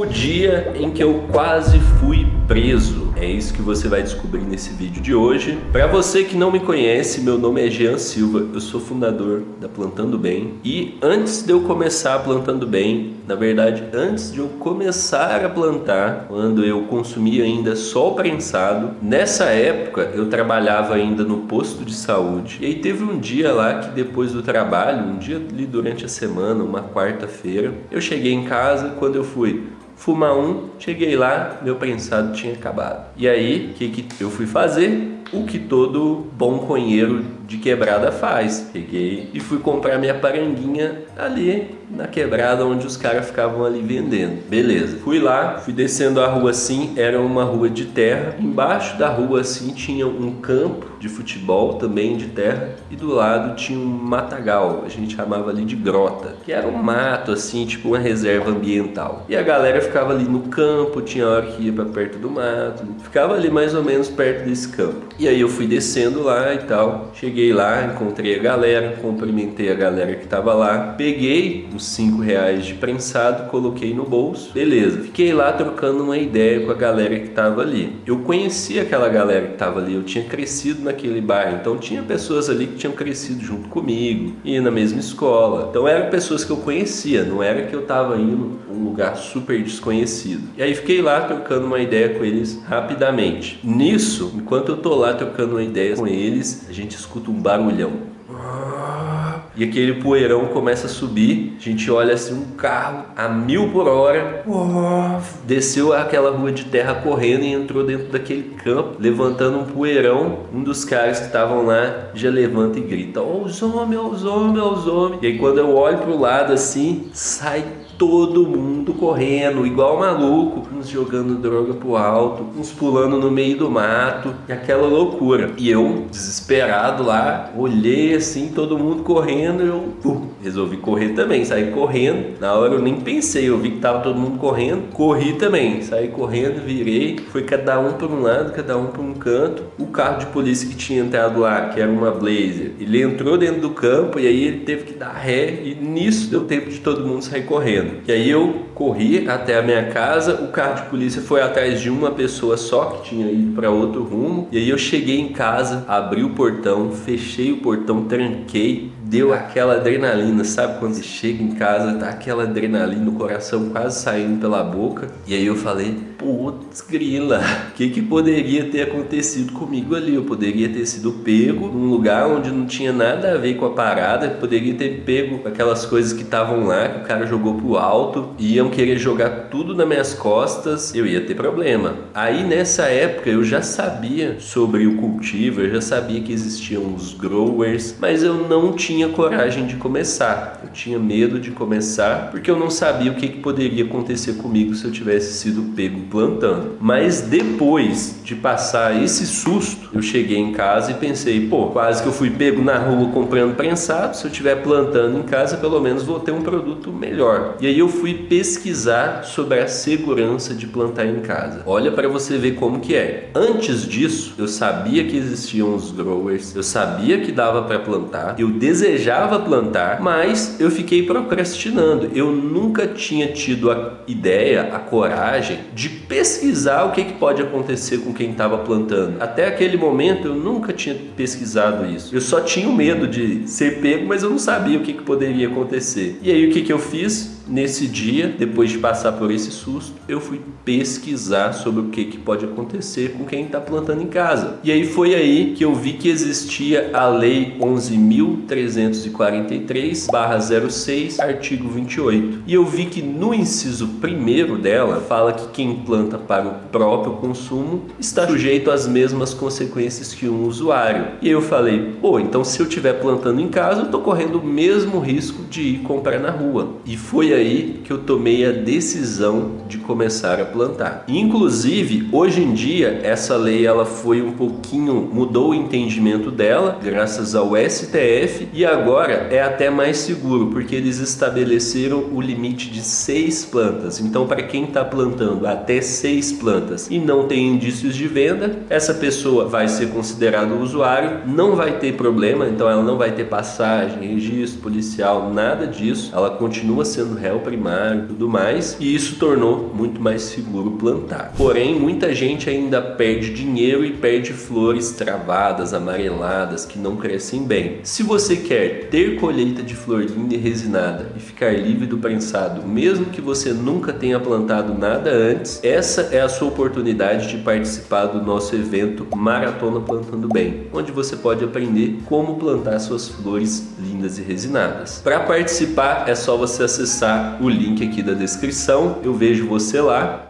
dia em que eu quase fui preso. É isso que você vai descobrir nesse vídeo de hoje. Para você que não me conhece, meu nome é Jean Silva, eu sou fundador da Plantando Bem. E antes de eu começar a Plantando Bem, na verdade, antes de eu começar a plantar, quando eu consumia ainda só o prensado, nessa época eu trabalhava ainda no posto de saúde. E aí teve um dia lá que depois do trabalho, um dia ali durante a semana, uma quarta-feira, eu cheguei em casa. Quando eu fui fumar cheguei lá, meu prensado tinha acabado. E aí, o que eu fui fazer? O que todo bom conheiro de quebrada faz. Peguei e fui comprar minha paranguinha ali na quebrada onde os caras ficavam ali vendendo. Beleza. Fui lá, fui descendo a rua assim, era uma rua de terra. Embaixo da rua assim tinha um campo de futebol também de terra e do lado tinha um matagal, a gente chamava ali de grota, que era um mato assim, tipo uma reserva ambiental. E a galera ficava ali no campo, tinha hora que ia pra perto do mato, ficava ali mais ou menos perto desse campo. E aí eu fui descendo lá e tal, cheguei lá, encontrei a galera, cumprimentei a galera que tava lá, peguei uns 5 reais de prensado, coloquei no bolso, beleza. Fiquei lá trocando uma ideia com a galera que tava ali. Eu conhecia aquela galera que tava ali, eu tinha crescido naquele bairro, então tinha pessoas ali que tinham crescido junto comigo, e na mesma escola. Então eram pessoas que eu conhecia, não era que eu tava indo um lugar super desconhecido. E aí fiquei lá trocando uma ideia com eles rapidamente. Nisso, enquanto eu tô lá trocando uma ideia com eles, a gente escuta um barulhão. E aquele poeirão começa a subir. A gente olha assim, um carro a 1000 por hora. Desceu aquela rua de terra correndo e entrou dentro daquele campo, levantando um poeirão. Um dos caras que estavam lá já levanta e grita: ó os homens, ó os homens, ó os homens. E aí quando eu olho pro lado assim, sai todo mundo correndo, igual maluco, uns jogando droga pro alto, uns pulando no meio do mato, e aquela loucura. E eu, desesperado lá, olhei assim, todo mundo correndo, eu resolvi correr também, saí correndo. Na hora eu nem pensei, eu vi que tava todo mundo correndo, corri também, saí correndo, virei, foi cada um por um lado, cada um por um canto. O carro de polícia que tinha entrado lá, que era uma Blazer, ele entrou dentro do campo e aí ele teve que dar ré, e nisso deu tempo de todo mundo sair correndo. E aí eu corri até a minha casa, o carro de polícia foi atrás de uma pessoa só que tinha ido para outro rumo. E aí eu cheguei em casa, abri o portão, fechei o portão, tranquei. Deu aquela adrenalina, sabe? Quando você chega em casa, tá aquela adrenalina, o coração quase saindo pela boca. E aí eu falei: putz, grila, o que poderia ter acontecido comigo ali? Eu poderia ter sido pego num lugar onde não tinha nada a ver com a parada. Poderia ter pego aquelas coisas que estavam lá, que o cara jogou pro alto, iam querer jogar tudo nas minhas costas, eu ia ter problema. Aí nessa época eu já sabia sobre o cultivo, eu já sabia que existiam os growers, mas eu não tinha coragem de começar. Eu tinha medo de começar porque eu não sabia o que poderia acontecer comigo se eu tivesse sido pego plantando. Mas depois de passar esse susto, eu cheguei em casa e pensei: pô, quase que eu fui pego na rua comprando prensado. Se eu estiver plantando em casa, pelo menos vou ter um produto melhor. E aí eu fui pesquisar sobre a segurança de plantar em casa. Olha para você ver como que é. Antes disso, eu sabia que existiam os growers, eu sabia que dava para plantar, eu desejava plantar, mas eu fiquei procrastinando. Eu nunca tinha tido a ideia, a coragem de pesquisar o que pode acontecer com quem estava plantando. Até aquele momento eu nunca tinha pesquisado isso. Eu só tinha o medo de ser pego, mas eu não sabia o que poderia acontecer. E aí o que eu fiz? Nesse dia, depois de passar por esse susto, eu fui pesquisar sobre o que pode acontecer com quem está plantando em casa. E aí foi aí que eu vi que existia a Lei 11.343/06, artigo 28. E eu vi que no inciso 1º dela, fala que quem planta para o próprio consumo está sujeito às mesmas consequências que um usuário. E aí eu falei: pô, então se eu estiver plantando em casa, eu estou correndo o mesmo risco de ir comprar na rua. E foi aí que eu tomei a decisão de começar a plantar. Inclusive, hoje em dia, essa lei ela foi um pouquinho, mudou o entendimento dela, graças ao STF, e agora é até mais seguro, porque eles estabeleceram o limite de 6 plantas. Então, para quem está plantando até 6 plantas e não tem indícios de venda, essa pessoa vai ser considerada usuário, não vai ter problema, então ela não vai ter passagem, registro policial, nada disso, ela continua sendo réu primário e tudo mais, e isso tornou muito mais seguro plantar. Porém, muita gente ainda perde dinheiro e perde flores travadas, amareladas, que não crescem bem. Se você quer ter colheita de flor linda e resinada e ficar livre do prensado, mesmo que você nunca tenha plantado nada antes, essa é a sua oportunidade de participar do nosso evento Maratona Plantando Bem, onde você pode aprender como plantar suas flores lindas e resinadas. Para participar é só você acessar o link aqui da descrição. Eu vejo você lá.